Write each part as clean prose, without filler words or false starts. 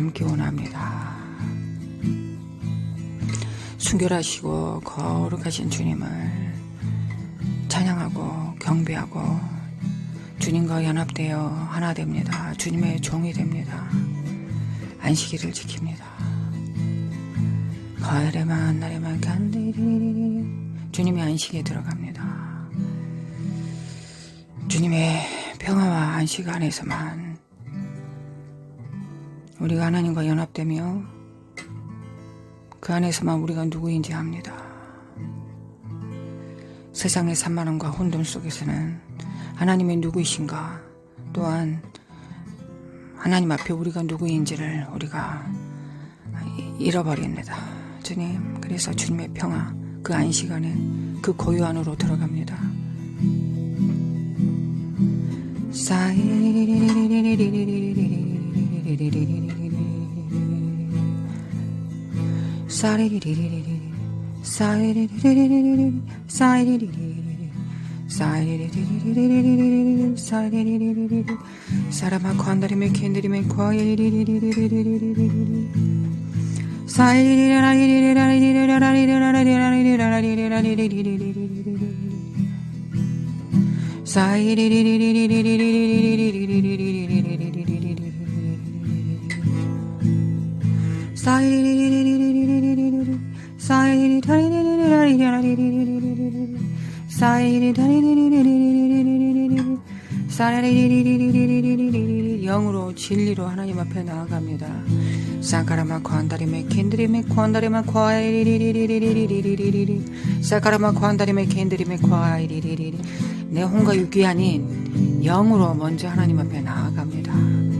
닮기 원합니다. 순결하시고 거룩하신 주님을 찬양하고 경배하고 주님과 연합되어 하나 됩니다. 주님의 종이 됩니다. 안식일을 지킵니다. 가을에만 날에만 간디리리리 주님의 안식에 들어갑니다. 주님의 평화와 안식 안에서만 우리가 하나님과 연합되며 그 안에서만 우리가 누구인지 압니다. 세상의 산만함과 혼돈 속에서는 하나님의 누구이신가, 또한 하나님 앞에 우리가 누구인지를 우리가 잃어버립니다. 주님, 그래서 주님의 평화, 그 안식 안에, 그 고요 안으로 들어갑니다. 사람아 관다리메 캔드리메 영으로 진리로 하나님 앞에 나아갑니다. 사카라마 관다리메 캔드리메 관다리마 과이리리리리리리리리리리 사카라마 관다리메 캔드리메 과이리리리리 내 혼과 육이 아닌 영으로 먼저 하나님 앞에 나아갑니다.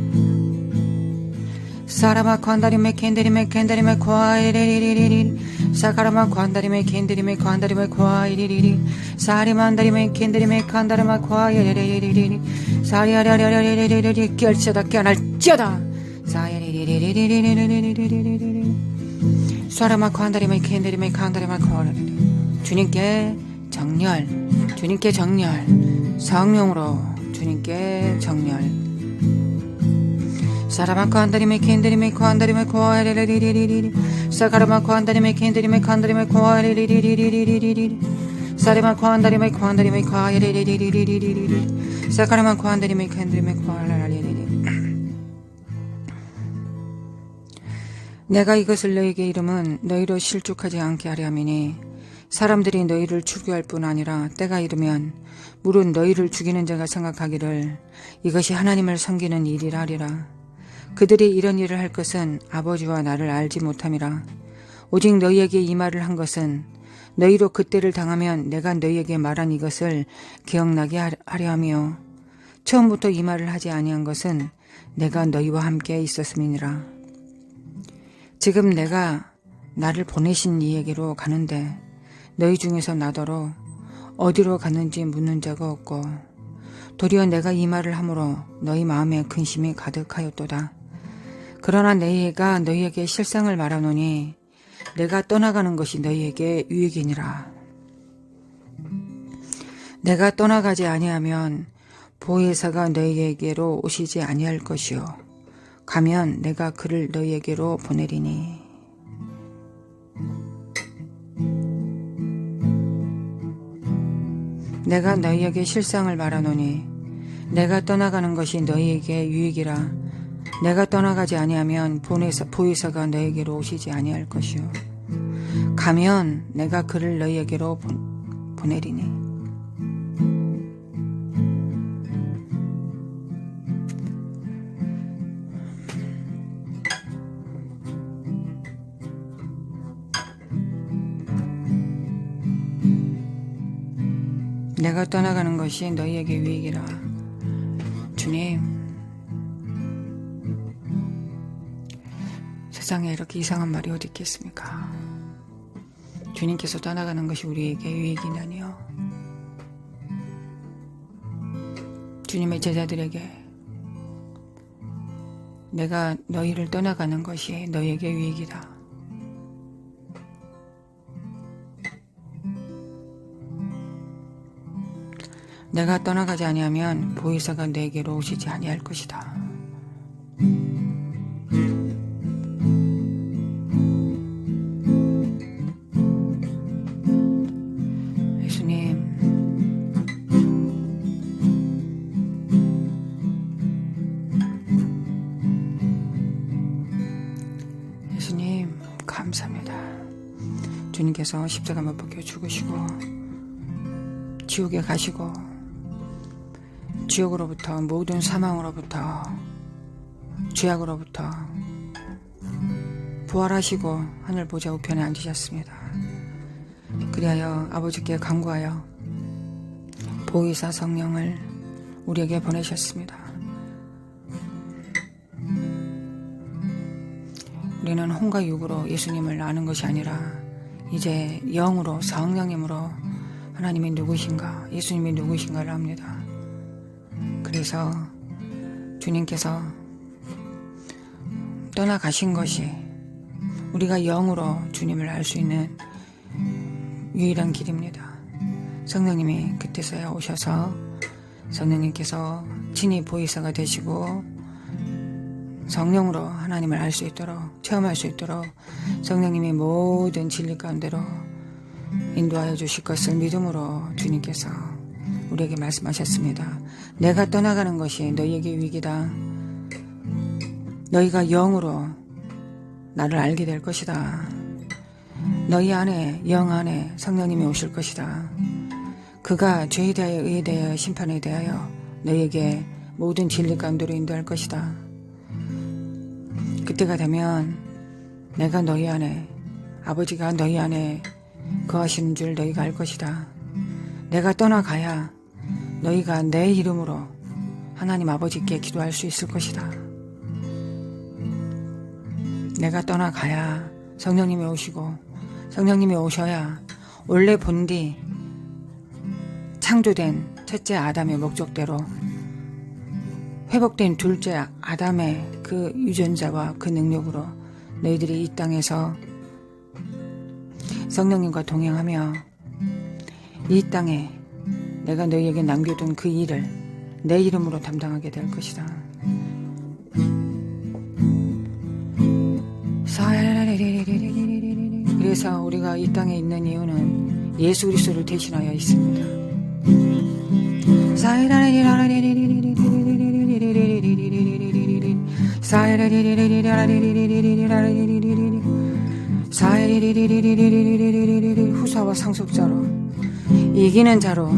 사라마 관다리메 캔드리메 캔드리메 과이리리리리리 사카라마 관다리메 캔드리메 관다리메 과이리리리 사리만다리메 캔드리메 관다리마 과이리리리리 사리아리아리아리아리아리 깨알지어다 깨어날지어다 사리리리리리리리리리리리 사라마 관다리메 캔드리메 관다리마 과이리리리 주님께 정렬, 주님께 정렬, 성령으로 주님께 정렬. 사라마코 한다리메 캔드리메 코한다리메 코아리리리리리리 사카라마코 한다리메 캔드리메 칸다리메 코아리리리리리리리 사리마코 한다리메 코한다리메 코아리리리리리리리 사카라마코 한다리메 캔드리메 코아리리리리 내가 이것을 너희에게 이름은 너희로 실족하지 않게 하려 함이니 사람들이 너희를 추구할 뿐 아니라 때가 이르면 물은 너희를 죽이는 자가 생각하기를 이것이 하나님을 섬기는 일이라 하리라. 그들이 이런 일을 할 것은 아버지와 나를 알지 못함이라. 오직 너희에게 이 말을 한 것은 너희로 그때를 당하면 내가 너희에게 말한 이것을 기억나게 하려 하며 처음부터 이 말을 하지 아니한 것은 내가 너희와 함께 있었음이니라. 지금 내가 나를 보내신 이에게로 가는데 너희 중에서 나더러 어디로 갔는지 묻는 자가 없고 도리어 내가 이 말을 함으로 너희 마음에 근심이 가득하였도다. 그러나 내가 너희에게 실상을 말하노니 내가 떠나가는 것이 너희에게 유익이니라. 내가 떠나가지 아니하면 보혜사가 너희에게로 오시지 아니할 것이요 가면 내가 그를 너희에게로 보내리니 내가 너희에게 실상을 말하노니 내가 떠나가는 것이 너희에게 유익이라. 내가 떠나가지 아니하면 보혜사가 너희에게로 오시지 아니할 것이요 가면 내가 그를 너희에게로 보내리니 내가 떠나가는 것이 너희에게 유익이라. 주님, 세상에 이렇게 이상한 말이 어디 있겠습니까? 주님께서 떠나가는 것이 우리에게 유익이라니요. 주님의 제자들에게 내가 너희를 떠나가는 것이 너희에게 유익이다. 내가 떠나가지 아니하면 보혜사가 내게로 오시지 아니할 것이다. 예수님, 예수님 감사합니다. 주님께서 십자가 못 박혀 죽으시고 지옥에 가시고 지옥으로부터 모든 사망으로부터 죄악으로부터 부활하시고 하늘 보좌 우편에 앉으셨습니다. 그리하여 아버지께 간구하여 보혜사 성령을 우리에게 보내셨습니다. 우리는 혼과 육으로 예수님을 아는 것이 아니라 이제 영으로 성령님으로 하나님이 누구신가, 예수님이 누구신가를 압니다. 그래서 주님께서 떠나가신 것이 우리가 영으로 주님을 알 수 있는 유일한 길입니다. 성령님이 그때서야 오셔서 성령님께서 친히 보혜사가 되시고 성령으로 하나님을 알 수 있도록, 체험할 수 있도록 성령님이 모든 진리 가운데로 인도하여 주실 것을 믿음으로 주님께서 우리에게 말씀하셨습니다. 내가 떠나가는 것이 너희에게 유익이다. 너희가 영으로 나를 알게 될 것이다. 너희 안에, 영 안에 성령님이 오실 것이다. 그가 죄에 대하여, 의에 대하여, 심판에 대하여 너희에게 모든 진리 가운데로 인도할 것이다. 그때가 되면 내가 너희 안에, 아버지가 너희 안에 거하시는 줄 너희가 알 것이다. 내가 떠나가야 너희가 내 이름으로 하나님 아버지께 기도할 수 있을 것이다. 내가 떠나가야 성령님이 오시고 성령님이 오셔야 원래 본디 창조된 첫째 아담의 목적대로 회복된 둘째 아담의 그 유전자와 그 능력으로 너희들이 이 땅에서 성령님과 동행하며 이 땅에 내가 너희에게 남겨둔 그 일을 내 이름으로 담당하게 될 것이다. 그래서 우리가 이 땅에 있는 이유는 예수 그리스도를 대신하여 있습니다. 후사와 상속자로 이기는 자로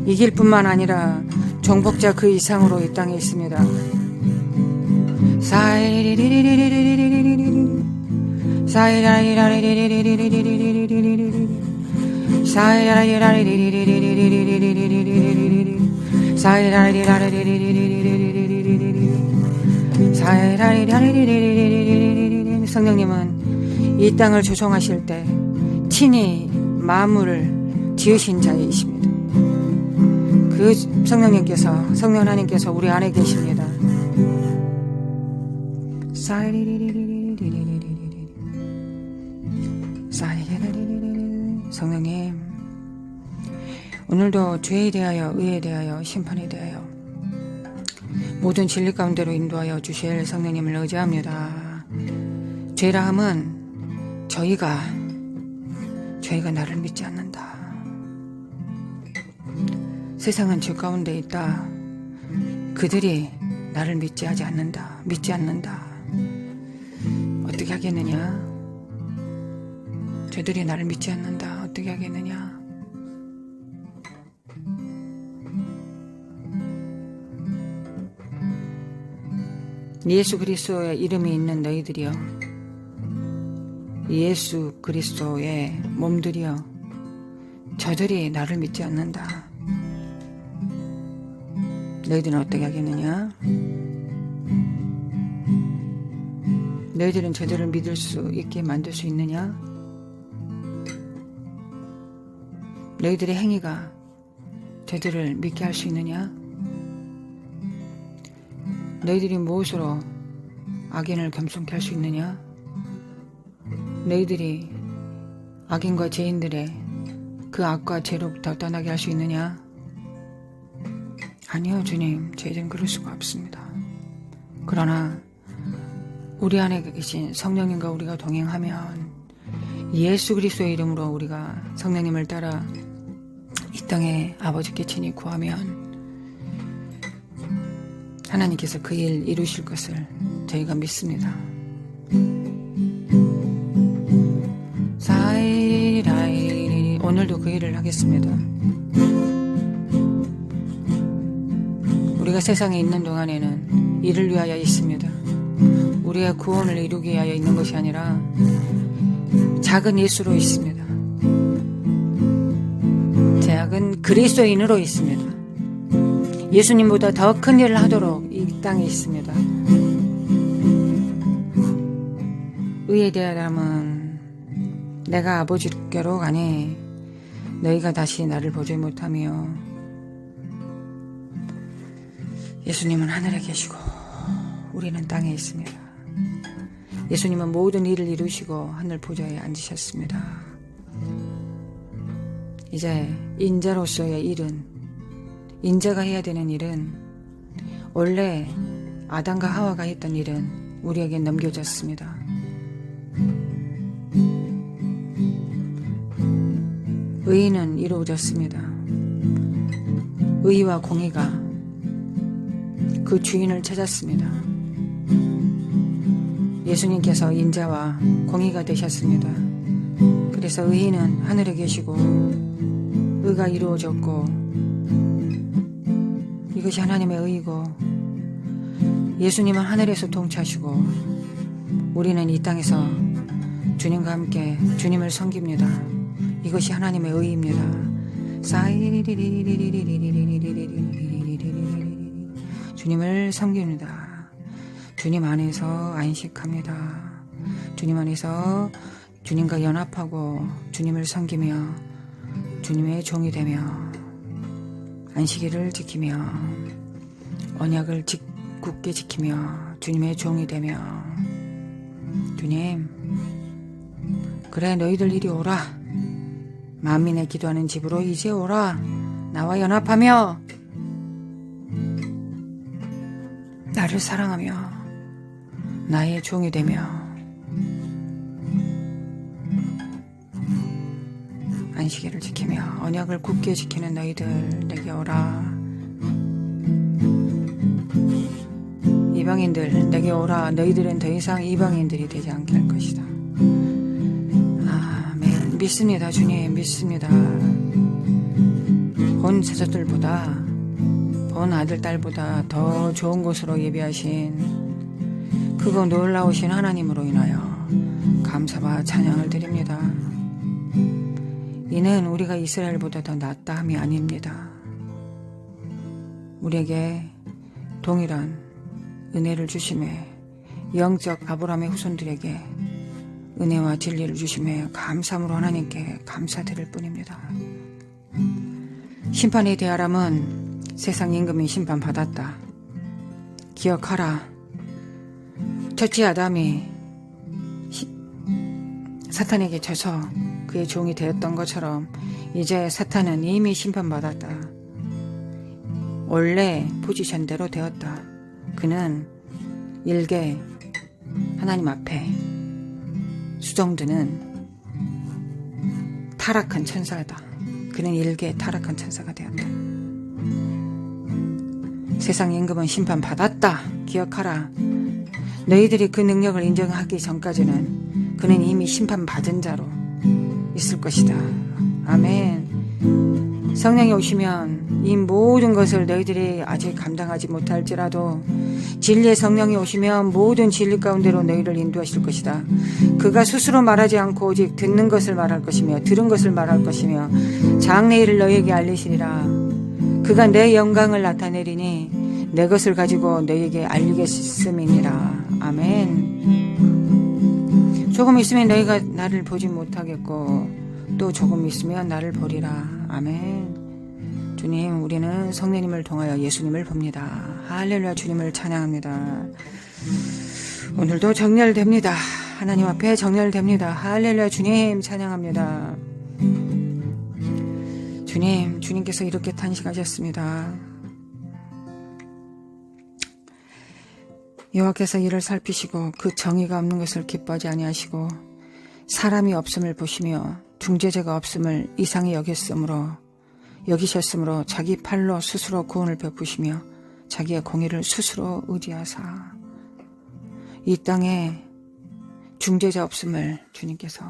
이길 뿐만 아니라 정복자 그 이상으로 이 땅에 있습니다. 성령님은 이 땅을 조성하실 때 친히 만물을 지으신 자이십니다. 그 성령님께서, 성령 하나님께서 우리 안에 계십니다. 성령님, 오늘도 죄에 대하여, 의에 대하여, 심판에 대하여 모든 진리 가운데로 인도하여 주실 성령님을 의지합니다. 죄라 함은 저희가 나를 믿지 않는다. 세상은 죄 가운데 있다. 그들이 나를 믿지 않는다. 어떻게 하겠느냐? 저들이 나를 믿지 않는다. 어떻게 하겠느냐? 예수 그리스도의 이름이 있는 너희들이여, 예수 그리스도의 몸들이여, 저들이 나를 믿지 않는다. 너희들은 어떻게 하겠느냐? 너희들은 저들을 믿을 수 있게 만들 수 있느냐? 너희들의 행위가 저들을 믿게 할 수 있느냐? 너희들이 무엇으로 악인을 겸손케 할 수 있느냐? 너희들이 악인과 죄인들의 그 악과 죄로부터 떠나게 할 수 있느냐? 아니요, 주님, 저희들은 그럴 수가 없습니다. 그러나 우리 안에 계신 성령님과 우리가 동행하면, 예수 그리스도의 이름으로 우리가 성령님을 따라 이 땅에 아버지께 친히 구하면 하나님께서 그 일 이루실 것을 저희가 믿습니다. 사이라이, 오늘도 그 일을 하겠습니다. 우리가 세상에 있는 동안에는 이를 위하여 있습니다. 우리의 구원을 이루기 위하여 있는 것이 아니라 작은 예수로 있습니다. 작은 그리스도인으로 있습니다. 예수님보다 더 큰 일을 하도록 이 땅에 있습니다. 의에 대하여는 내가 아버지께로 가니 너희가 다시 나를 보지 못하며, 예수님은 하늘에 계시고 우리는 땅에 있습니다. 예수님은 모든 일을 이루시고 하늘 보좌에 앉으셨습니다. 이제 인자로서의 일은, 인자가 해야 되는 일은, 원래 아담과 하와가 했던 일은 우리에게 넘겨졌습니다. 의는 이루어졌습니다. 의와 공의가 그 주인을 찾았습니다. 예수님께서 인자와 공의가 되셨습니다. 그래서 의인은 하늘에 계시고 의가 이루어졌고, 이것이 하나님의 의이고, 예수님은 하늘에서 통치하시고 우리는 이 땅에서 주님과 함께 주님을 섬깁니다. 이것이 하나님의 의입니다. 주님을 섬깁니다. 주님 안에서 안식합니다. 주님 안에서 주님과 연합하고 주님을 섬기며 주님의 종이 되며 안식일을 지키며 언약을 굳게 지키며 주님의 종이 되며, 주님, 그래 너희들 이리 오라. 만민의 기도하는 집으로 이제 오라. 나와 연합하며 나를 사랑하며 나의 종이 되며 안식일을 지키며 언약을 굳게 지키는 너희들 내게 오라. 이 이방인들 내게 오라. 너희들은 더 이상 이방인들이 되지 않게 할 것이다. 아멘. 믿습니다. 주님 믿습니다. 본 세자들보다 본 아들 딸보다 더 좋은 곳으로 예비하신 그거 놀라우신 하나님으로 인하여 감사와 찬양을 드립니다. 이는 우리가 이스라엘보다 더 낫다 함이 아닙니다. 우리에게 동일한 은혜를 주심에 영적 아브라함의 후손들에게 은혜와 진리를 주심에 감사함으로 하나님께 감사드릴 뿐입니다. 심판에 대하람은 세상 임금이 심판받았다. 기억하라. 첫째 아담이 사탄에게 져서 그의 종이 되었던 것처럼 이제 사탄은 이미 심판받았다. 원래 포지션대로 되었다. 그는 일개 하나님 앞에 수정드는 타락한 천사다. 그는 일개 타락한 천사가 되었다. 세상 임금은 심판받았다. 기억하라. 너희들이 그 능력을 인정하기 전까지는 그는 이미 심판받은 자로 있을 것이다. 아멘. 성령이 오시면 이 모든 것을 너희들이 아직 감당하지 못할지라도 진리의 성령이 오시면 모든 진리 가운데로 너희를 인도하실 것이다. 그가 스스로 말하지 않고 오직 듣는 것을 말할 것이며 들은 것을 말할 것이며 장래일을 너희에게 알리시리라. 그가 내 영광을 나타내리니 내 것을 가지고 너희에게 알리겠음이니라. 아멘. 조금 있으면 너희가 나를 보지 못하겠고 또 조금 있으면 나를 보리라. 아멘. 주님, 우리는 성령님을 통하여 예수님을 봅니다. 할렐루야. 주님을 찬양합니다. 오늘도 정렬됩니다. 하나님 앞에 정렬됩니다. 할렐루야. 주님 찬양합니다. 주님께서 이렇게 탄식하셨습니다. 여호와께서 이를 살피시고 그 정의가 없는 것을 기뻐하지 아니하시고 사람이 없음을 보시며 중재자가 없음을 이상히 여기셨으므로 자기 팔로 스스로 구원을 베푸시며 자기의 공의를 스스로 의지하사 이 땅에 중재자 없음을 주님께서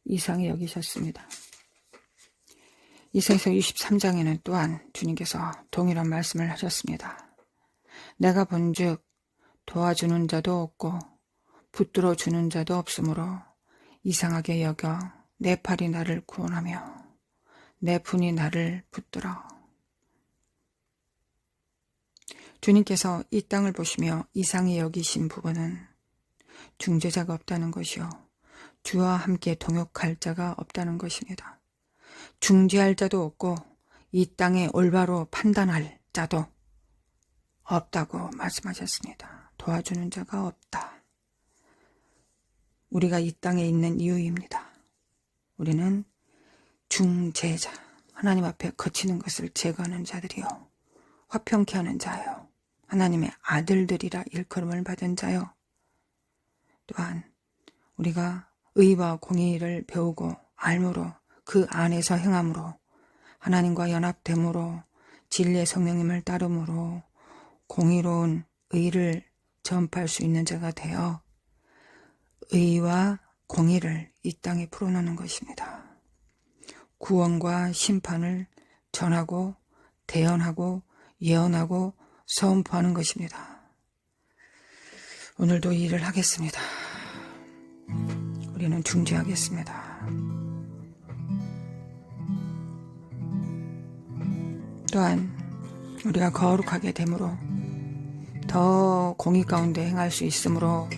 이상히 여기셨습니다. 이사야서 23장에는 또한 주님께서 동일한 말씀을 하셨습니다. 내가 본즉 도와주는 자도 없고 붙들어 주는 자도 없으므로 이상하게 여겨 내 팔이 나를 구원하며 내 분이 나를 붙들어. 주님께서 이 땅을 보시며 이상히 여기신 부분은 중재자가 없다는 것이요 주와 함께 동역할 자가 없다는 것입니다. 중재할 자도 없고 이 땅에 올바로 판단할 자도 없다고 말씀하셨습니다. 도와주는 자가 없다. 우리가 이 땅에 있는 이유입니다. 우리는 중재자, 하나님 앞에 거치는 것을 제거하는 자들이요 화평케 하는 자요 하나님의 아들들이라 일컬음을 받은 자요 또한 우리가 의와 공의를 배우고 알므로 그 안에서 행함으로 하나님과 연합됨으로 진리의 성령님을 따름으로 공의로운 의를 전파할 수 있는 자가 되어 의와 공의를 이 땅에 풀어놓는 것입니다. 구원과 심판을 전하고 대언하고 예언하고 선포하는 것입니다. 오늘도 이 일을 하겠습니다. 우리는 중재하겠습니다. 또한 우리가 거룩하게 됨으로 더 공의 가운데 행할 수 있으므로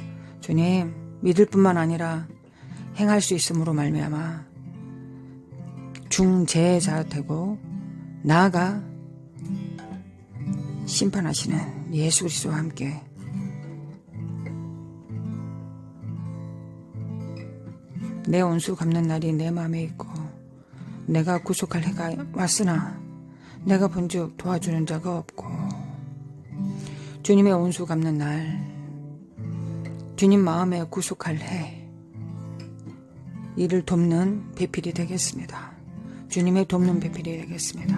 주님 믿을 뿐만 아니라 행할 수 있으므로 말미암아 중재자 되고 나아가 심판하시는 예수 그리스도와 함께 내 온수 갚는 날이 내 마음에 있고 내가 구속할 해가 왔으나 내가 본즉 도와주는 자가 없고 주님의 온수 갚는 날 주님 마음에 구속할 해 이를 돕는 배필이 되겠습니다. 주님의 돕는 배필이 되겠습니다.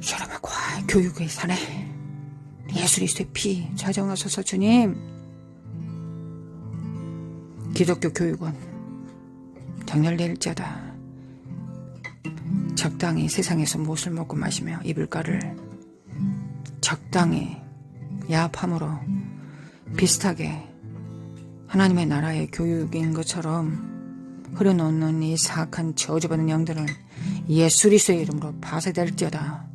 샤라마과 교육의 산에 예수 그리스도의 피 자정하소서. 주님, 기독교 교육은 정렬될지어다. 적당히 세상에서 무엇을 먹고 마시며 이불가를 적당히 야합함으로 비슷하게 하나님의 나라의 교육인 것처럼 흐려놓는 이 사악한 저주받은 영들은 예수 그리스도의 이름으로 파쇄될지어다.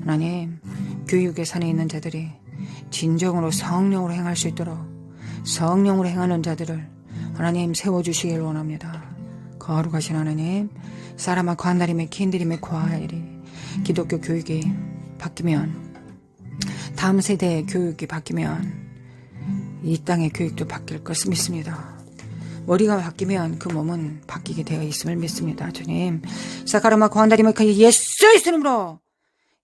하나님, 교육의 산에 있는 자들이 진정으로 성령으로 행할 수 있도록 성령으로 행하는 자들을 하나님 세워주시길 원합니다. 거룩하신 하나님, 사람아 관다림에 킨드림에 과하이리. 기독교 교육이 바뀌면, 다음 세대의 교육이 바뀌면 이 땅의 교육도 바뀔 것을 믿습니다. 머리가 바뀌면 그 몸은 바뀌게 되어 있음을 믿습니다. 주님, 사카라마 관다림에 예수의 이름으로,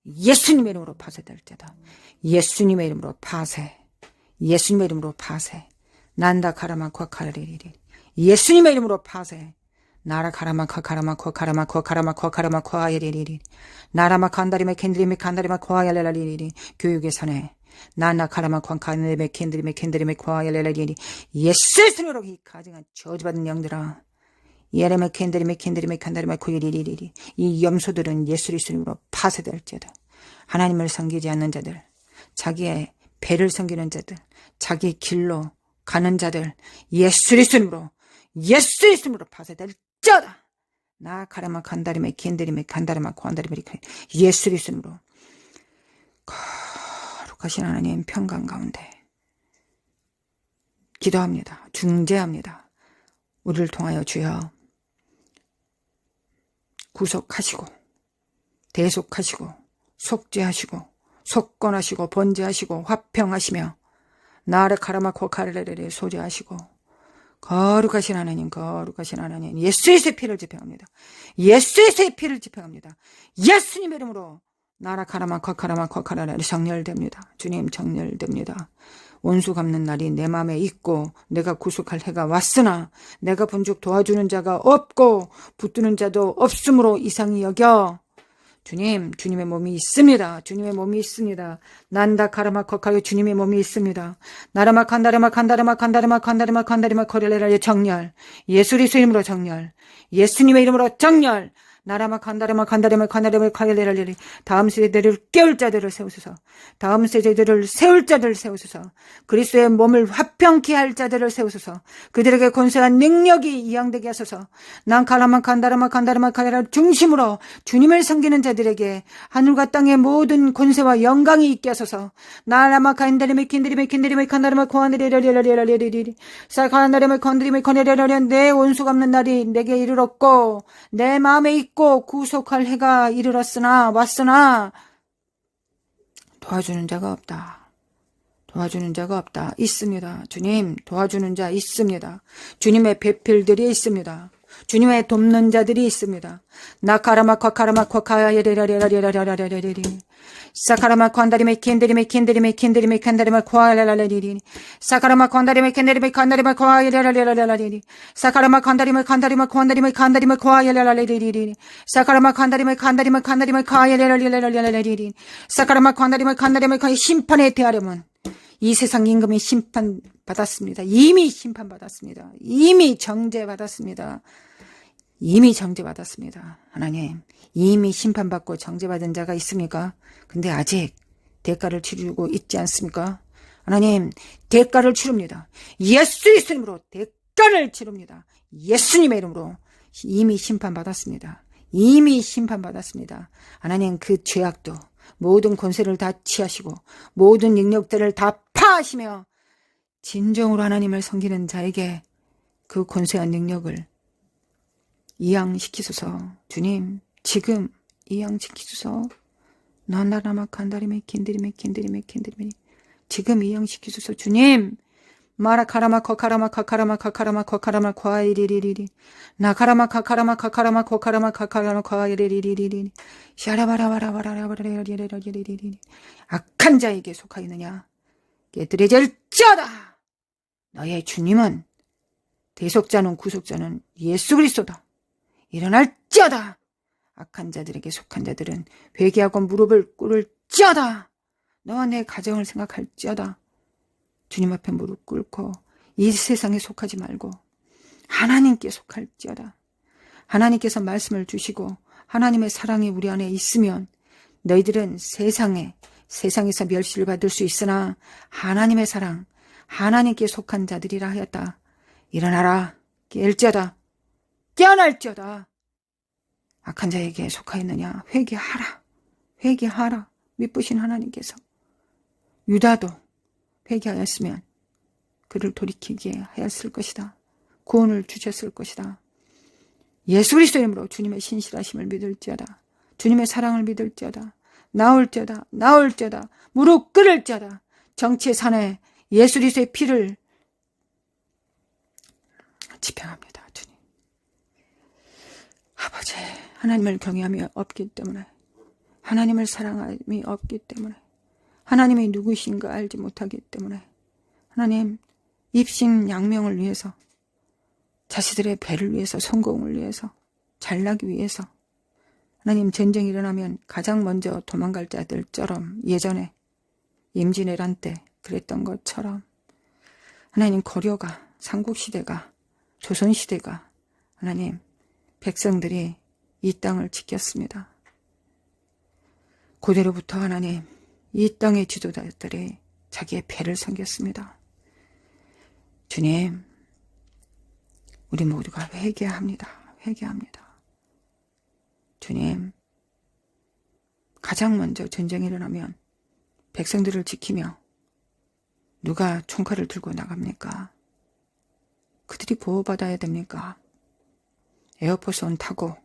예수님의 이름으로 파쇄될 자다. 예수님의 이름으로 파쇄, 예수님의 이름으로 파쇄. 난다 카라마 과카리리리. 예수님의 이름으로 파쇄. 나라 카라마 카카라마 코카라마 코카라마 코카라마 코아이리리리. 나라마 칸다리메 캔드리메 칸다리마 코아이레라리리. 교육의 산에 나나 카라마 칸카네메 캔드리메 캔드리메 코아이레라리리. 예수의 이름으로 이 가증한 저주받은 영들아, 예레메 캔드리메 캔드리메 칸다리마 코이리리리. 이 염소들은 예수 그리스도로 파쇄될지어다. 하나님을 섬기지 않는 자들, 자기의 배를 섬기는 자들, 자기 길로 가는 자들, 예수 그리스도로 파쇄될지어다. 나 카라마 칸다리메 캔드리메 칸다리마 코안다리메 예수 그리스도로. 거룩하신 하나님 평강 가운데 기도합니다. 중재합니다. 우리를 통하여 주여 구속하시고 대속하시고 속죄하시고 속건하시고 번제하시고 화평하시며 나를 카라마 코카레레레 소재하시고. 거룩하신 하나님, 거룩하신 하나님, 예수의 피를 집행합니다. 예수의 피를 집행합니다. 예수님의 이름으로 나라 카라마 코카라마 코카라레 정렬됩니다. 주님, 정렬됩니다. 원수 갚는 날이 내 마음에 있고 내가 구속할 해가 왔으나 내가 본즉 도와주는 자가 없고 붙드는 자도 없으므로 이상히 여겨. 주님, 주님의 몸이 있습니다. 주님의 몸이 있습니다. 난다 카라마 코카요, 주님의 몸이 있습니다. 나라마 칸다라마 칸다라마 칸다라마 칸다라마 칸다라마 코레레라의 정렬. 예수 그리스도 이름으로 정렬. 예수님의 이름으로 정렬. 나라마 간다라마 간다라마 간다라마 가야레라레리 다음 세대를 깨울 자들을 세우소서. 다음 세대들을 세울 자들을 세우소서. 그리스도의 몸을 화평케 할 자들을 세우소서. 그들에게 권세한 능력이 이양되게 하소서. 난 가라마 간다라마 간다라마 가야라 중심으로 주님을 섬기는 자들에게 하늘과 땅의 모든 권세와 영광이 있게 하소서. 나라마 간다리메 킨드리메 킨드리메 간다라마 고안레레레레레레레레레 사카나라마 건드리메 거네레레레 내 원수가 없는 날이 내게 이르렀고 내 마음에 있고 구속할 해가 이르렀으나 왔으나 도와주는 자가 없다. 도와주는 자가 없다. 있습니다. 주님 도와주는 자 있습니다. 주님의 배필들이 있습니다. 주님의 돕는 자들이 있습니다. 나카라마 쿼카라마 쿼카야레라레라레라레라레레레 사카라마 콘다리메 킨드리메 킨드리메 킨드리메 칸다리마 쿼라라라리리 사카라마 콘다리메 킨드리메 칸다리마 쿼야레라레라레라레리 사카라마 칸다리메 칸다리마 콘다리메 칸다리마 쿼야레라레리리 사카라마 칸다리메 칸다리마 칸다리마 쿼야레라레라레라레리 사카라마 콘다리메 칸다리메 심판에 대하려면 이 세상 임금이 심판받았습니다. 이미 심판받았습니다. 이미 정죄받았습니다. 이미 정죄받았습니다. 하나님, 이미 심판받고 정죄받은 자가 있습니까? 근데 아직 대가를 치르고 있지 않습니까? 하나님, 대가를 치릅니다. 예수 이름으로 대가를 치릅니다. 예수님의 이름으로 이미 심판받았습니다. 이미 심판받았습니다. 하나님, 그 죄악도 모든 권세를 다 취하시고 모든 능력들을 다 파하시며 진정으로 하나님을 섬기는 자에게 그 권세한 능력을 이양시키소서. 주님 지금 이양시키소서. 나나라마 간다리메 킨드리메 킨드리메 킨드리메 지금 이양시키소서. 주님 마라카라마 커카라마 카카라마 카카라마 커카라마 과이리리리리 나카라마 카카라마 카카라마 코카라마 카카라마 과이리리리리 샤라바라바라바라바라바라리리리리 악한 자에게 속하였느냐 깨뜨려질지어다. 너의 주님은 대속자는 구속자는 예수 그리스도다. 일어날지어다. 악한 자들에게 속한 자들은 회개하고 무릎을 꿇을지어다. 너와 내 가정을 생각할지어다. 주님 앞에 무릎 꿇고 이 세상에 속하지 말고 하나님께 속할지어다. 하나님께서 말씀을 주시고 하나님의 사랑이 우리 안에 있으면 너희들은 세상에서 멸시를 받을 수 있으나 하나님의 사랑, 하나님께 속한 자들이라 하였다. 일어나라, 깰지어다, 깨어날지어다. 악한 자에게 속하였느냐? 회개하라, 회개하라. 미쁘신 하나님께서 유다도 회개하였으면 그를 돌이키게 하였을 것이다. 구원을 주셨을 것이다. 예수 그리스도 이름으로 주님의 신실하심을 믿을지어다. 주님의 사랑을 믿을지어다. 나올지어다. 무릎 꿇을지어다. 정치의 산에 예수 그리스도의 피를 집행합니다. 주님. 아버지, 하나님을 경외함이 없기 때문에, 하나님을 사랑함이 없기 때문에, 하나님이 누구신가 알지 못하기 때문에, 하나님 입신양명을 위해서, 자신들의 배를 위해서, 성공을 위해서, 잘나기 위해서, 하나님 전쟁이 일어나면 가장 먼저 도망갈 자들처럼 예전에 임진왜란 때 그랬던 것처럼 하나님 고려가, 삼국시대가, 조선시대가 하나님 백성들이 이 땅을 지켰습니다. 고대로부터 하나님 이 땅의 지도자들이 자기의 배를 섬겼습니다. 주님, 우리 모두가 회개합니다. 회개합니다. 주님, 가장 먼저 전쟁이 일어나면 백성들을 지키며 누가 총칼을 들고 나갑니까? 그들이 보호받아야 됩니까? 에어포스원 타고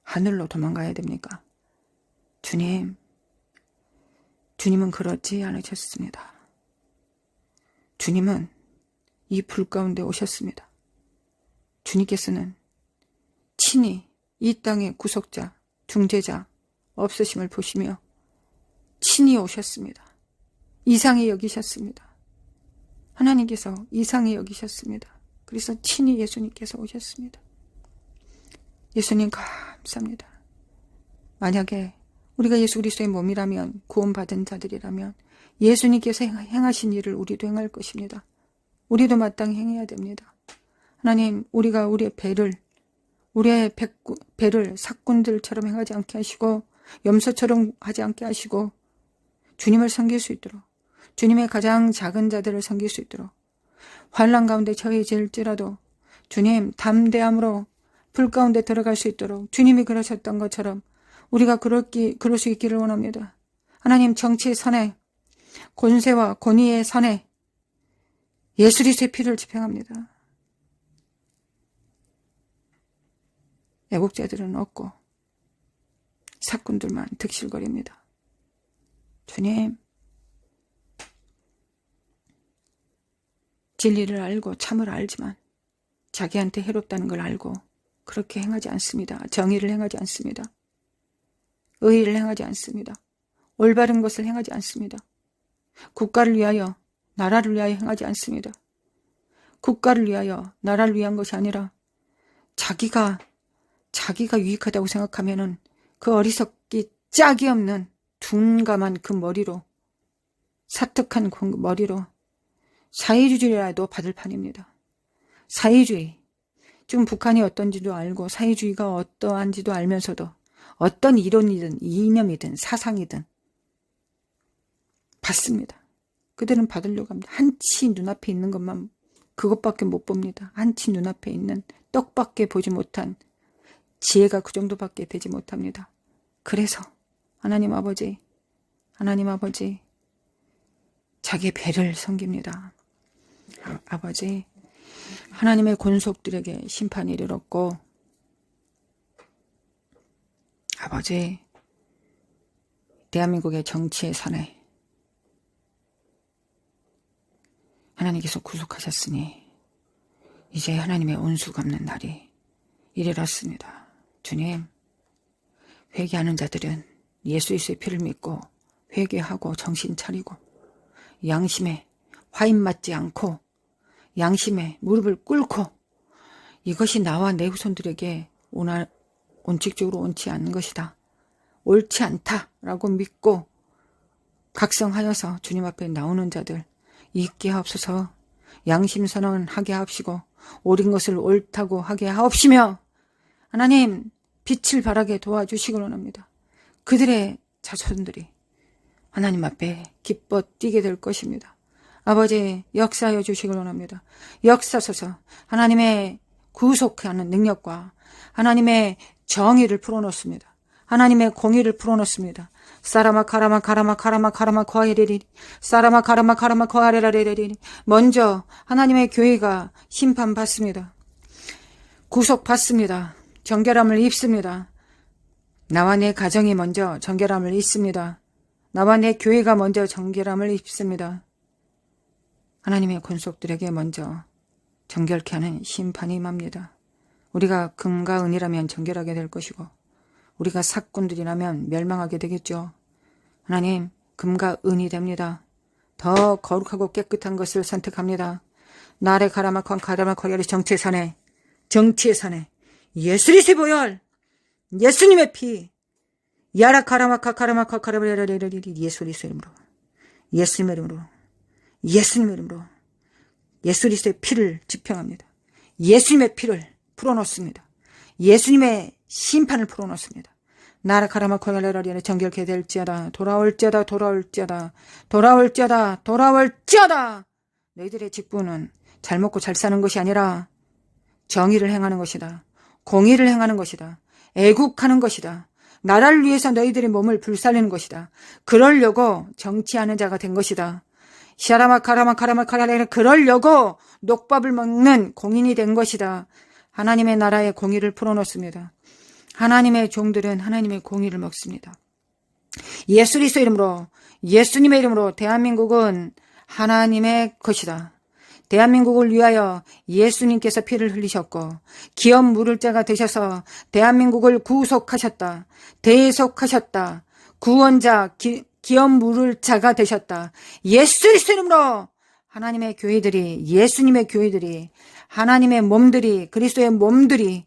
하늘로 도망가야 됩니까? 주님, 주님은 그렇지 않으셨습니다. 주님은 이 불 가운데 오셨습니다. 주님께서는 친히 이 땅의 구속자, 중재자 없으심을 보시며 친히 오셨습니다. 이상히 여기셨습니다. 하나님께서 이상히 여기셨습니다. 그래서 친히 예수님께서 오셨습니다. 예수님 감사합니다. 만약에 우리가 예수 그리스도의 몸이라면, 구원받은 자들이라면 예수님께서 행하신 일을 우리도 행할 것입니다. 우리도 마땅히 행해야 됩니다. 하나님, 우리가 우리의 배를 우리의 배를 사꾼들처럼 행하지 않게 하시고 염소처럼 하지 않게 하시고 주님을 섬길 수 있도록, 주님의 가장 작은 자들을 섬길 수 있도록, 환난 가운데 처해질지라도 주님 담대함으로 불 가운데 들어갈 수 있도록 주님이 그러셨던 것처럼 우리가 그럴 수 있기를 원합니다. 하나님, 정치의 선에, 권세와 권위의 선에 예수 그리스도의 피를 집행합니다. 애국자들은 없고 사꾼들만 득실거립니다. 주님, 진리를 알고 참을 알지만 자기한테 해롭다는 걸 알고 그렇게 행하지 않습니다. 정의를 행하지 않습니다. 의의를 행하지 않습니다. 올바른 것을 행하지 않습니다. 국가를 위하여, 나라를 위하여 행하지 않습니다. 국가를 위하여, 나라를 위한 것이 아니라 자기가 유익하다고 생각하면은 그 어리석기 짝이 없는 둔감한 그 머리로, 사특한 머리로 사회주의라도 받을 판입니다. 사회주의. 지금 북한이 어떤지도 알고 사회주의가 어떠한지도 알면서도 어떤 이론이든 이념이든 사상이든 받습니다. 그들은 받으려고 합니다. 한치 눈앞에 있는 것만, 그것밖에 못 봅니다. 한치 눈앞에 있는 떡밖에 보지 못한 지혜가 그 정도밖에 되지 못합니다. 그래서 하나님 아버지 자기의 배를 섬깁니다. 아버지, 하나님의 권속들에게 심판이 이르렀고, 아버지, 대한민국의 정치의 산에 하나님께서 구속하셨으니 이제 하나님의 온수 갚는 날이 이르렀습니다. 주님, 회개하는 자들은 예수 그리스도의 피를 믿고 회개하고 정신 차리고 양심에 화인 맞지 않고 양심에 무릎을 꿇고, 이것이 나와 내 후손들에게 원칙적으로 옳지 않는 것이다, 옳지 않다라고 믿고 각성하여서 주님 앞에 나오는 자들 있게 하옵소서. 양심 선언하게 하옵시고 옳은 것을 옳다고 하게 하옵시며 하나님, 빛을 발하게 도와주시기 원합니다. 그들의 자손들이 하나님 앞에 기뻐 뛰게 될 것입니다. 아버지, 역사하여 주시기 원합니다. 역사소서. 하나님의 구속하는 능력과 하나님의 정의를 풀어놓습니다. 하나님의 공의를 풀어놓습니다. 사라마 카라마 카라마 카라마 카라마 코아레리리 사라마 카라마 카라마 코아레라레리리. 먼저 하나님의 교회가 심판받습니다. 구속받습니다. 정결함을 입습니다. 나와 내 가정이 먼저 정결함을 입습니다. 나와 내 교회가 먼저 정결함을 입습니다. 하나님의 권속들에게 먼저 정결케 하는 심판이 임합니다. 우리가 금과 은이라면 정결하게 될 것이고 우리가 사꾼들이라면 멸망하게 되겠죠. 하나님, 금과 은이 됩니다. 더 거룩하고 깨끗한 것을 선택합니다. 나레 가라마콘 가라마코야리 정치의 산에 예수 그리스도의 보혈, 예수님의 피, 야라 가라마카 가라마카 가라마레레레레. 예수 그리스도의 이름으로, 예수님의 이름으로, 예수님의 이름으로 예수 그리스도의 피를 집행합니다. 예수님의 피를 풀어놓습니다. 예수님의 심판을 풀어놓습니다. 나라 가라마코야레라리에 정결케 될지어다. 돌아올지어다. 너희들의 직분은 잘 먹고 잘 사는 것이 아니라 정의를 행하는 것이다. 공의를 행하는 것이다. 애국하는 것이다. 나라를 위해서 너희들의 몸을 불살리는 것이다. 그러려고 정치하는 자가 된 것이다. 시아라마 카라마 카라마 카라레, 그러려고 녹밥을 먹는 공인이 된 것이다. 하나님의 나라의 공의를 풀어놓습니다. 하나님의 종들은 하나님의 공의를 먹습니다. 예수 그리스도 이름으로, 예수님의 이름으로 대한민국은 하나님의 것이다. 대한민국을 위하여 예수님께서 피를 흘리셨고 기업 물을 자가 되셔서 대한민국을 구속하셨다. 대속하셨다. 구원자, 기업 물을 자가 되셨다. 예수 그리스도 이름으로 하나님의 교회들이, 예수님의 교회들이, 하나님의 몸들이, 그리스도의 몸들이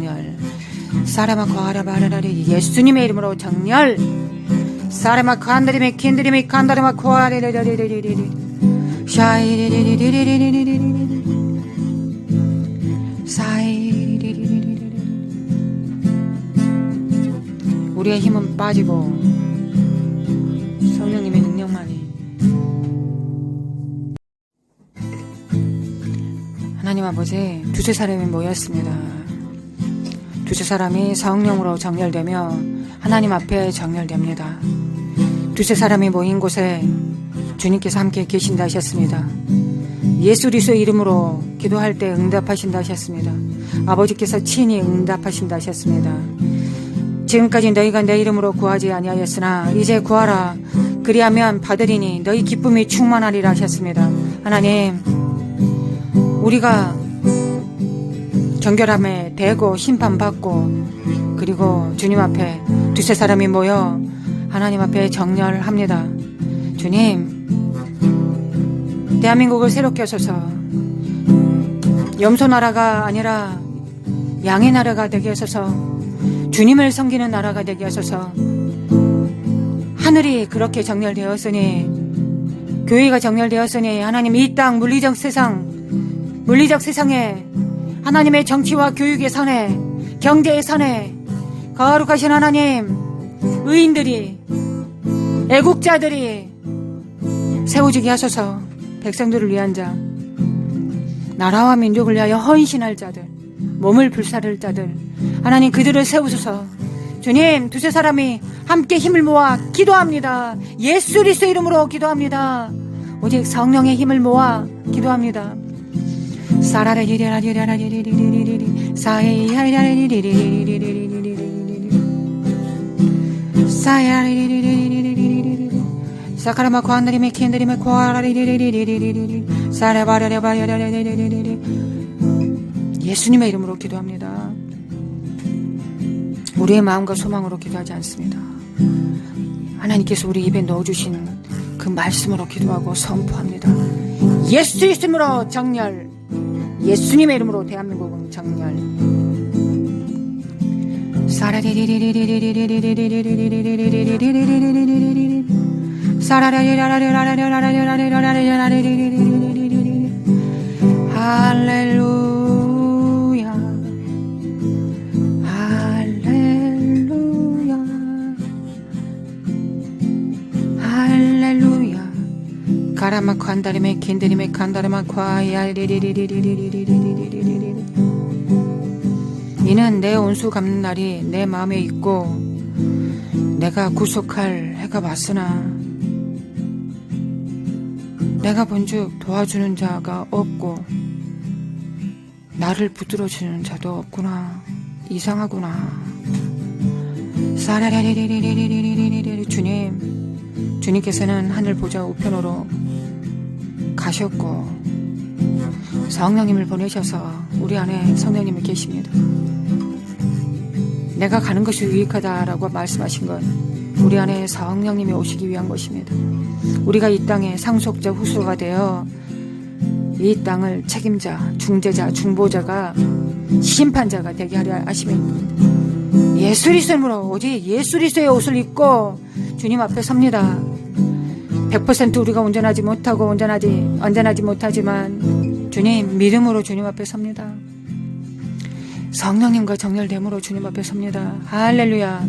정렬. 사라마코 아라바라리 예수님의 이름으로 정렬. 사라마코 안드리메 킨드리메 칸다리마코 아리리리리리리리 샤이리리리리리리리리리 사이리리리리리리. 우리의 힘은 빠지고 성령님의 능력만이. 하나님 아버지, 두세 사람이 모였습니다. 두세 사람이 성령으로 정렬되며 하나님 앞에 정렬됩니다. 두세 사람이 모인 곳에 주님께서 함께 계신다 하셨습니다. 예수 그리스도의 이름으로 기도할 때 응답하신다 하셨습니다. 아버지께서 친히 응답하신다 하셨습니다. 지금까지 너희가 내 이름으로 구하지 아니하였으나 이제 구하라. 그리하면 받으리니 너희 기쁨이 충만하리라 하셨습니다. 하나님, 우리가 정결함에 대고 심판받고 그리고 주님 앞에 두세 사람이 모여 하나님 앞에 정렬합니다. 주님, 대한민국을 새롭게 하소서. 염소 나라가 아니라 양의 나라가 되게 하소서. 주님을 섬기는 나라가 되게 하소서. 하늘이 그렇게 정렬되었으니, 교회가 정렬되었으니 하나님 이 땅 물리적 세상에 하나님의 정치와 교육의 산에 경제의 산에 거룩하신 하나님, 의인들이 애국자들이 세워지게 하소서. 백성들을 위한 자, 나라와 민족을 위하여 헌신할 자들, 몸을 불사를 자들, 하나님 그들을 세우소서. 주님, 두세 사람이 함께 힘을 모아 기도합니다. 예수 그리스도 이름으로 기도합니다. 오직 성령의 힘을 모아 기도합니다. 사라리리라리라리리리리리리 사이라리리리리리리리리리리 사이라리리리리리리리리 사카라마코 안드리메 킨드리메 코아라리리리리리리리 사라바라라바라라리리리리. 예수님의 이름으로 기도합니다. 우리의 마음과 소망으로 기도하지 않습니다. 하나님께서 우리 입에 넣어주신 그 말씀으로 기도하고 선포합니다. 예수 이름으로 정렬. 예수님의 이름으로 대한민국은 정렬. 할렐루야 할렐루야 할렐루야. 가라마코 한다리메 킨드리메 간다리마코 아야리리리리리리리리리리리리리. 이는 내 온수 갚는 날이 내 마음에 있고 내가 구속할 해가 왔으나 내가 본즉 도와주는 자가 없고 나를 붙들어주는 자도 없구나. 이상하구나. 사라라리리리리리리리리. 주님께서는 하늘 보좌 우편으로 가셨고 성령님을 보내셔서 우리 안에 성령님이 계십니다. 내가 가는 것이 유익하다라고 말씀하신 건 우리 안에 성령님이 오시기 위한 것입니다. 우리가 이 땅에 상속자 후소가 되어 이 땅을 책임자, 중재자, 중보자가 심판자가 되게 하려 하시면 예수 그리스도로 오직 예수 그리스도의 옷을 입고 주님 앞에 섭니다. 100% 우리가 온전하지 못하지만 주님 믿음으로 주님 앞에 섭니다. 성령님과 정렬됨으로 주님 앞에 섭니다. 할렐루야.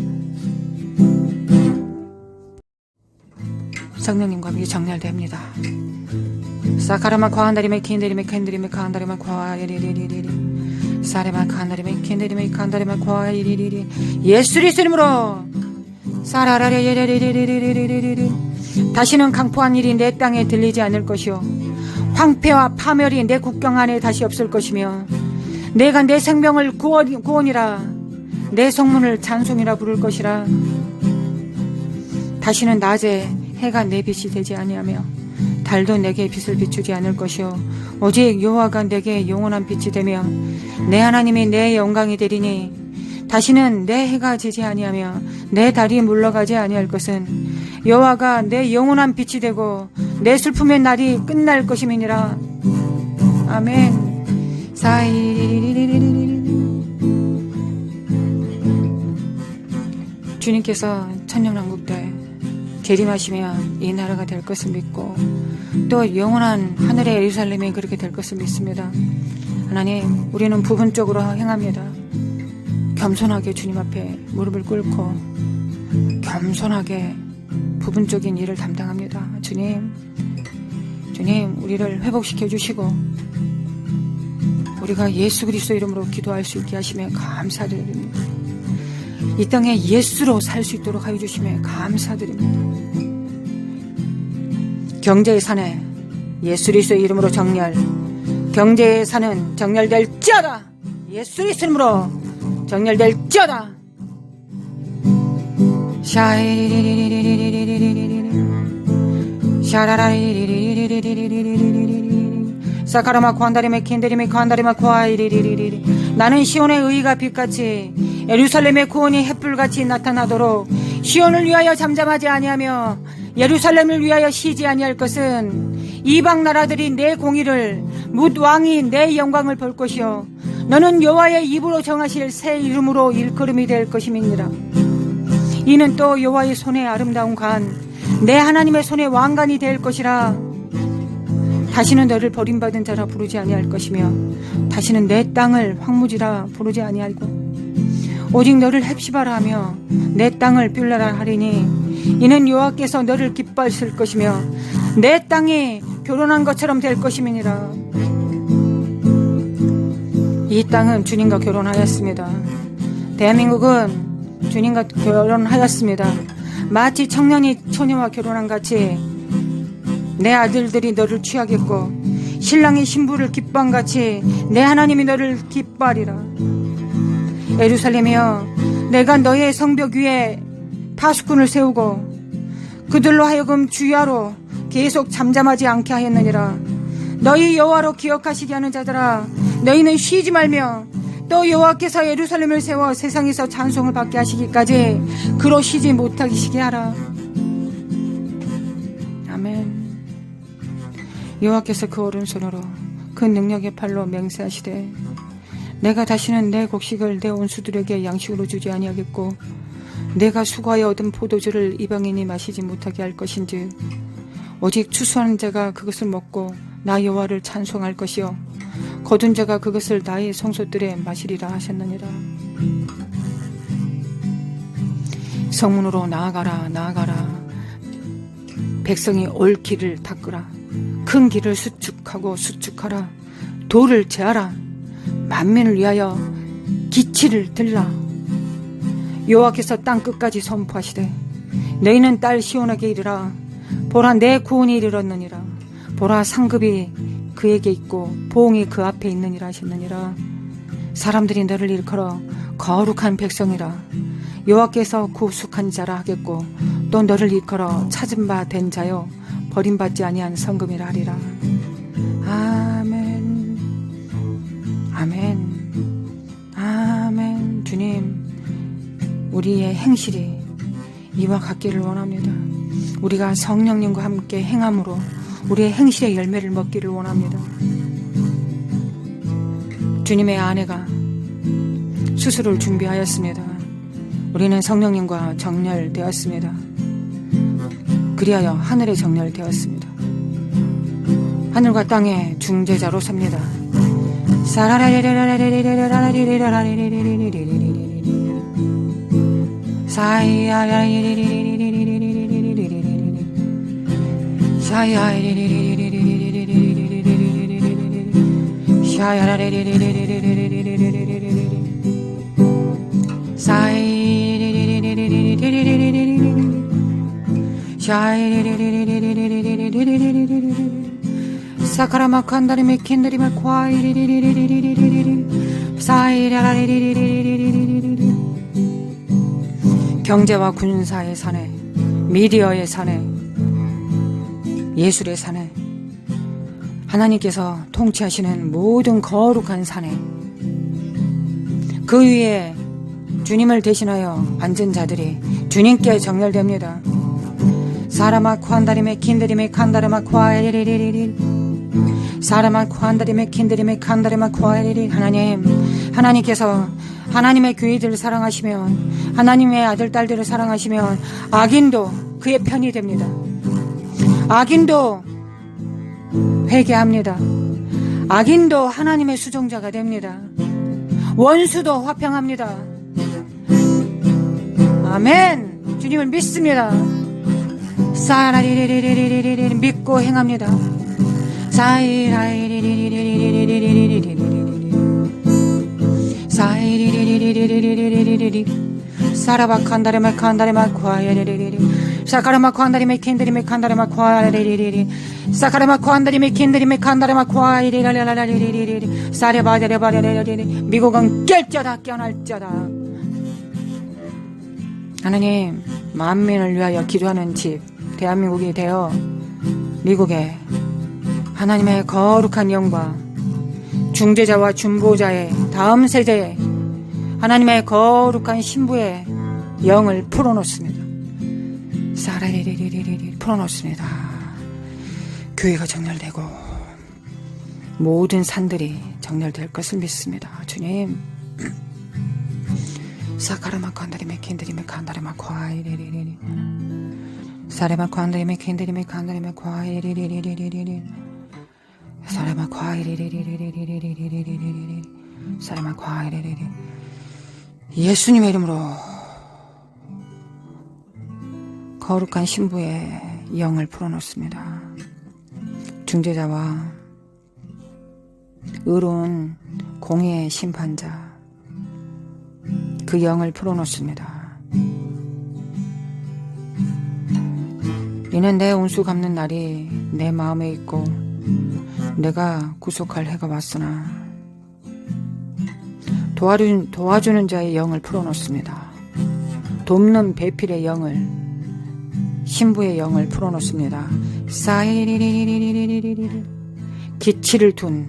성령님과 함께 정렬됩니다. 사카라마 과한다리메 킨데리메 캔드리메 카한다리마 과이리리리리 사레마 카한다리메 킨데리메 카한다리마 과이리리리. 예수 그리스도로 사라라리리리리리리리리. 다시는 강포한 일이 내 땅에 들리지 않을 것이요 황폐와 파멸이 내 국경 안에 다시 없을 것이며 내가 내 생명을 구원이라 내 성문을 찬송이라 부를 것이라. 다시는 낮에 해가 내 빛이 되지 아니하며 달도 내게 빛을 비추지 않을 것이요 오직 여호와가 내게 영원한 빛이 되며 내 하나님이 내 영광이 되리니 다시는 내 해가 지지 아니하며 내 달이 물러가지 아니할 것은 여호와가 내 영원한 빛이 되고 내 슬픔의 날이 끝날 것임이니라. 아멘. 주님께서 천년왕국 때 재림하시면 이 나라가 될 것을 믿고 또 영원한 하늘의 예루살렘이 그렇게 될 것을 믿습니다. 하나님, 우리는 부분적으로 행합니다. 겸손하게 주님 앞에 무릎을 꿇고 겸손하게 부분적인 일을 담당합니다. 주님, 우리를 회복시켜 주시고 우리가 예수 그리스도 이름으로 기도할 수 있게 하시며 감사드립니다. 이 땅에 예수로 살 수 있도록 하여 주시며 감사드립니다. 경제의 산에 예수 그리스도 이름으로 정렬. 경제의 산은 정렬될지어다. 예수 그리스도 이름으로 정렬될지어다. 사카라마 관다리메 킨데리메 관다리마 과이리리리리. 나는 시온의 의가 빛같이 예루살렘의 구원이 햇불같이 나타나도록 시온을 위하여 잠잠하지 아니하며 예루살렘을 위하여 쉬지 아니할 것은 이방 나라들이 내 공의를 뭇 왕이 내 영광을 볼 것이요 너는 여호와의 입으로 정하실 새 이름으로 일컬음이 될 것임이니라. 이는 또 여호와의 손에 아름다운 관 내 하나님의 손에 왕관이 될 것이라. 다시는 너를 버림받은 자라 부르지 아니할 것이며 다시는 내 땅을 황무지라 부르지 아니하고 오직 너를 헵시바라 하며 내 땅을 뷸라라 하리니 이는 여호와께서 너를 기뻐하실 것이며 내 땅이 결혼한 것처럼 될 것임이니라. 이 땅은 주님과 결혼하였습니다. 대한민국은 주님과 결혼하였습니다. 마치 청년이 처녀와 결혼한 같이 내 아들들이 너를 취하겠고 신랑이 신부를 기뻐한 같이 내 하나님이 너를 기뻐하리라. 예루살렘이여, 내가 너의 성벽 위에 파수꾼을 세우고 그들로 하여금 주야로 계속 잠잠하지 않게 하였느니라. 너희 여호와로 기억하시게 하는 자들아, 너희는 쉬지 말며 또 여호와께서 예루살렘을 세워 세상에서 찬송을 받게 하시기까지 그러시지 못하시게 하라. 아멘. 여호와께서 그 오른손으로 그 능력의 팔로 맹세하시되 내가 다시는 내 곡식을 내 온수들에게 양식으로 주지 아니하겠고 내가 수고하여 얻은 포도주를 이방인이 마시지 못하게 할 것인지 오직 추수하는 자가 그것을 먹고 나 여호와를 찬송할 것이요 거둔 자가 그것을 나의 성소들에 마시리라 하셨느니라. 성문으로 나아가라 나아가라. 백성이 올 길을 닦으라. 큰 길을 수축하고 수축하라. 돌을 제하라. 만민을 위하여 기치를 들라. 여호와께서 땅 끝까지 선포하시되 너희는 딸 시온에게 이르라. 보라 내 구원이 이르렀느니라. 보라 상급이 그에게 있고 보응이 그 앞에 있느니라 하셨느니라. 사람들이 너를 일컬어 거룩한 백성이라 여호와께서 구속한 자라 하겠고 또 너를 일컬어 찾은 바 된 자요 버림받지 아니한 성금이라 하리라. 아멘 아멘 아멘. 주님, 우리의 행실이 이와 같기를 원합니다. 우리가 성령님과 함께 행함으로 우리의 행실의 열매를 먹기를 원합니다. 주님의 아내가 수술을 준비하였습니다. 우리는 성령님과 정렬되었습니다. 그리하여 하늘에 정렬되었습니다. 하늘과 땅의 중재자로 삽니다. 사카라마칸다리메 킨다리메 과이리리리리리리리리리 사이라라리리리리리리리리. 경제와 군사의 산에, 미디어의 산에, 예술의 산에, 하나님께서 통치하시는 모든 거룩한 산에, 그 위에 주님을 대신하여 앉은 자들이 주님께 정렬됩니다. 사라마 쿠한다리메 킨다리메 칸다라마 쿠아이리리리리 사라마 쿠한다리메 킨다리메 칸다라마 쿠아이리리. 하나님께서 하나님의 교회들을 사랑하시면, 하나님의 아들 딸들을 사랑하시면 악인도 그의 편이 됩니다. 악인도 회개합니다. 악인도 하나님의 수종자가 됩니다. 원수도 화평합니다. 아멘. 주님을 믿습니다. 사라리리리리리리리 믿고 행합니다. 사이라리리리리리리리리리리리리리리 사이리리리리리리리리리리리 사라바칸다레마 칸다레마 과야리리리리 사카라마 칸다리메 킨다리메 칸다레마 과야리리리리 사카라마 칸다리메 킨다리메 칸다레마 과야리리리리리리리리 사레바데레바레리리리. 미국은 깰자다 깨어날자다. 하나님, 만민을 위하여 기도하는 집 대한민국이 되어 미국에 하나님의 거룩한 영과 중재자와 중보자의 다음 세대에 하나님의 거룩한 신부의 영을 풀어놓습니다. 사라리리리리리 풀어놓습니다. 교회가 정렬되고 모든 산들이 정렬될 것을 믿습니다. 주님, 사카라마 칸다리메 킨다리메 칸다리마 과이리리리리 사레마 칸다리메 킨다리메 칸다리메 과이리리리리리리 사레마 과이리리리리리리리리리리리 사레마 과이리리리. 예수님의 이름으로 거룩한 신부의 영을 풀어놓습니다. 중재자와 의로운 공의의 심판자, 그 영을 풀어놓습니다. 이는 내 온수 갚는 날이 내 마음에 있고 내가 구속할 해가 왔으나 도와주는 자의 영을 풀어놓습니다. 돕는 배필의 영을, 신부의 영을 풀어놓습니다. 사이리리리리리리리리 기치를 둔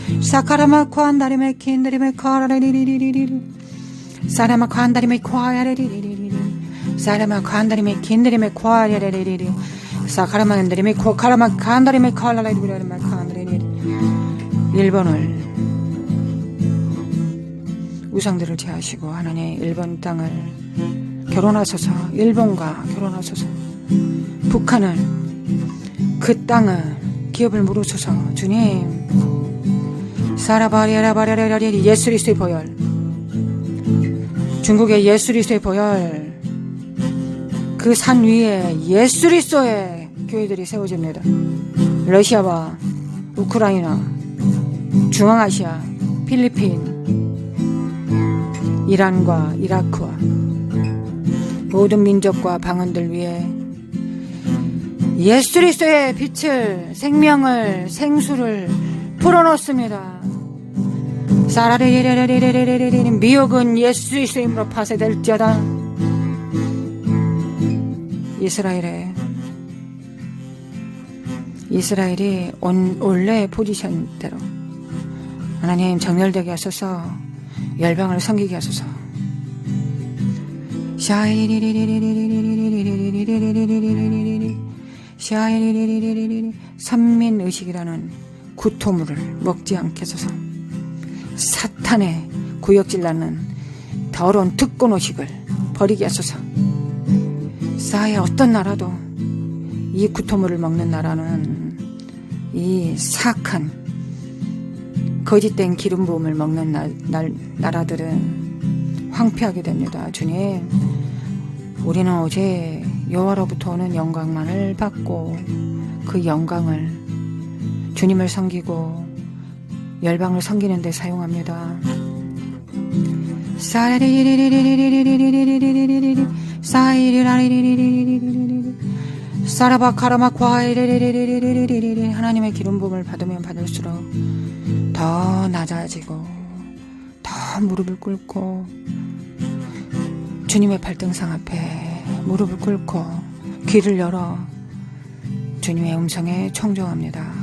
사카라마 코안다리메 킨다리메 코라리리리리리 사라마 코안다리메 코아야리리리리 사라마 코안다리메 킨다리메 코아야리리리 사카라마 안다리메 코카라마 칸다리메 코라리리리리 칸다리리리 1번을 우상들을 제하시고 하나님 일본 땅을 결혼하소서. 일본과 결혼하소서. 북한을 그 땅을 기업을 물으소서. 주님 사라바리아라바리아라리 예수 그리스도의 보혈 중국의 예수 그리스도의 보혈 그 산 위에 예수 그리스도의 교회들이 세워집니다. 러시아와 우크라이나 중앙아시아 필리핀 이란과 이라크와 모든 민족과 방언들 위해 예수 그리스도의 빛을 생명을 생수를 풀어놓습니다. 사라리리리리리리리 미혹은 예수 그리스도의 이름으로 파쇄될지어다. 이스라엘이 원래 포지션대로 하나님 정렬되게 하소서. 열방을 섬기게 하소서. 선민의식이라는 구토물을 먹지 않게 하소서. 사탄의 구역질 나는 더러운 특권의식을 버리게 하소서. 사회 어떤 나라도 이 구토물을 먹는 나라는 이 사악한 거짓된 기름 부음을 먹는 나라들은 황폐하게 됩니다. 주님, 우리는 어제 여호와로부터 오는 영광만을 받고 그 영광을 주님을 섬기고 열방을 섬기는 데 사용합니다. 하나님의 기름 부음을 받으면 받을수록 더 낮아지고 더 무릎을 꿇고 주님의 발등상 앞에 무릎을 꿇고 귀를 열어 주님의 음성에 청종합니다.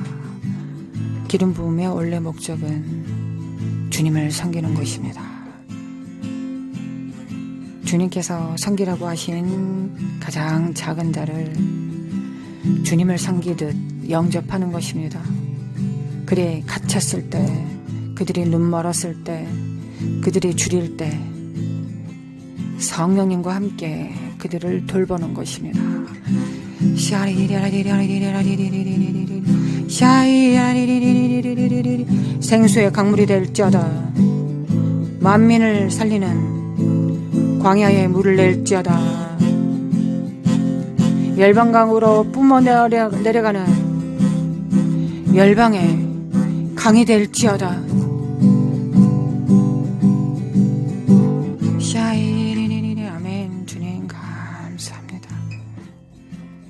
기름 부음의 원래 목적은 주님을 섬기는 것입니다. 주님께서 섬기라고 하신 가장 작은 자를 주님을 섬기듯 영접하는 것입니다. 그래 갇혔을 때, 그들이 눈 멀었을 때, 그들이 줄일 때 성령님과 함께 그들을 돌보는 것입니다. 생수의 강물이 될지어다. 만민을 살리는 광야에 물을 낼지어다. 열방강으로 뿜어 내려가는 열방의 강이 될지어다. 아멘. 주님 감사합니다.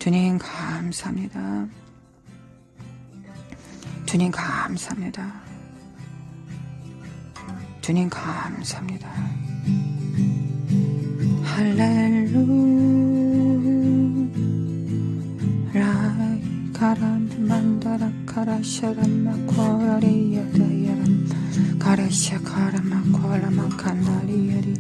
주님 감사합니다. 주님 감사합니다. 주님 감사합니다. 할렐루야 가람 만다라 카라샤라마 코라리야다야람 가라샤 카라마 코라마 칸다리야리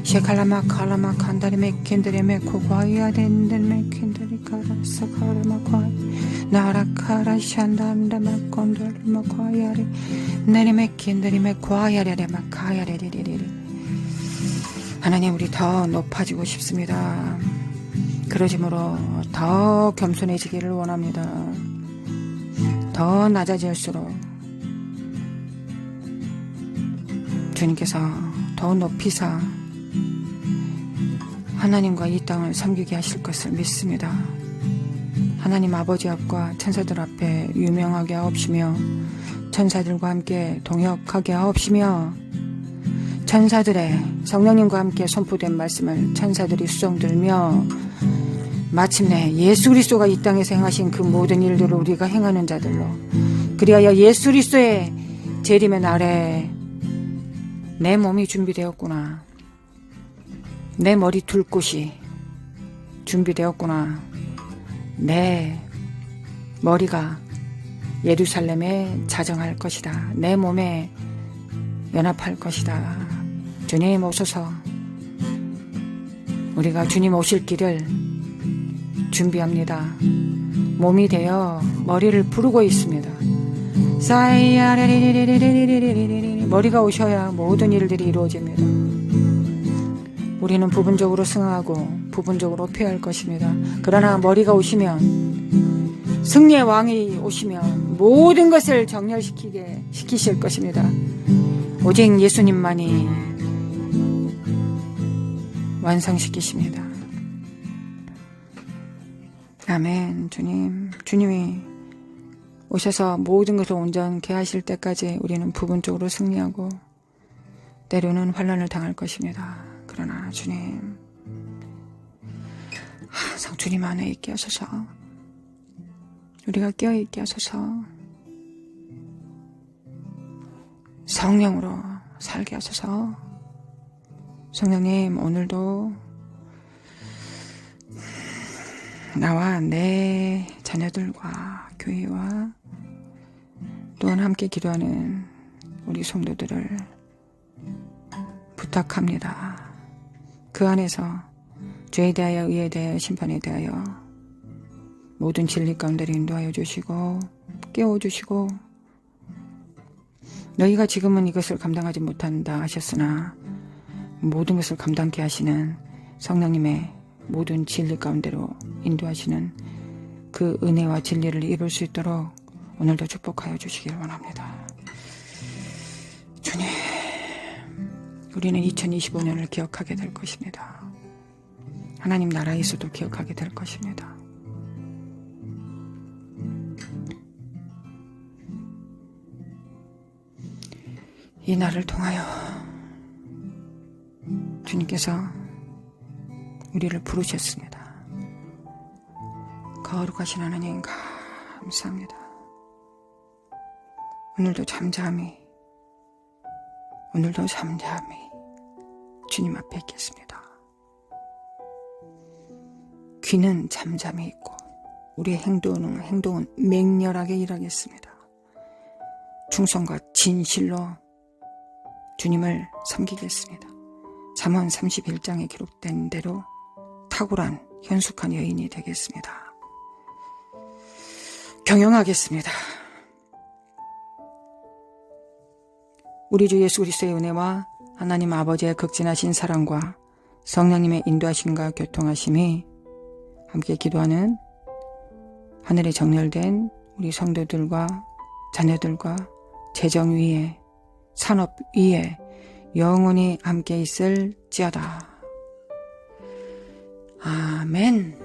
셰칼라마 칼라마 칸다리 메킨드리 메코과야 덴들 메킨드리 카라사 카라마 과이 나라 카라샨단다 마콘돌 마과야리 내리 메킨드리 메과야리레 마카야리리리리. 하나님, 우리 더 높아지고 싶습니다. 그러므로 더 겸손해지기를 원합니다. 더 낮아질수록 주님께서 더 높이사 하나님과 이 땅을 섬기게 하실 것을 믿습니다. 하나님 아버지 앞과 천사들 앞에 유명하게 하옵시며 천사들과 함께 동역하게 하옵시며 천사들의 성령님과 함께 선포된 말씀을 천사들이 수정들며 마침내 예수 그리스도가 이 땅에서 행하신 그 모든 일들을 우리가 행하는 자들로, 그리하여 예수 그리스도의 재림의 날에 내 몸이 준비되었구나, 내 머리 둘 곳이 준비되었구나, 내 머리가 예루살렘에 자정할 것이다, 내 몸에 연합할 것이다. 주님 오소서. 우리가 주님 오실 길을 준비합니다. 몸이 되어 머리를 부르고 있습니다. 머리가 오셔야 모든 일들이 이루어집니다. 우리는 부분적으로 승하고 부분적으로 패할 것입니다. 그러나 머리가 오시면, 승리의 왕이 오시면 모든 것을 시키실 것입니다. 오직 예수님만이 완성시키십니다. 아멘. 주님이 오셔서 모든 것을 온전케 하실 때까지 우리는 부분적으로 승리하고 때로는 환난을 당할 것입니다. 그러나 주님, 항상 주님 안에 있게 하소서. 우리가 깨어있게 하소서. 성령으로 살게 하소서. 성령님, 오늘도 나와 내 자녀들과 교회와 또한 함께 기도하는 우리 성도들을 부탁합니다. 그 안에서 죄에 대하여, 의에 대하여, 심판에 대하여 모든 진리 가운데 인도하여 주시고 깨워주시고, 너희가 지금은 이것을 감당하지 못한다 하셨으나 모든 것을 감당케 하시는 성령님의 모든 진리 가운데로 인도하시는 그 은혜와 진리를 이룰 수 있도록 오늘도 축복하여 주시길 원합니다. 주님, 우리는 2025년을 기억하게 될 것입니다. 하나님 나라에서도 기억하게 될 것입니다. 이 날을 통하여 주님께서 우리를 부르셨습니다. 거룩하신 하나님 감사합니다. 오늘도 잠잠히 주님 앞에 있겠습니다. 귀는 잠잠히 있고 우리의 행동은 맹렬하게 일하겠습니다. 충성과 진실로 주님을 섬기겠습니다. 잠언 31장에 기록된 대로 탁월한 현숙한 여인이 되겠습니다. 경영하겠습니다. 우리 주 예수 그리스도의 은혜와 하나님 아버지의 극진하신 사랑과 성령님의 인도하심과 교통하심이 함께 기도하는 하늘에 정렬된 우리 성도들과 자녀들과 재정 위에 산업 위에 영원히 함께 있을지어다. 아멘.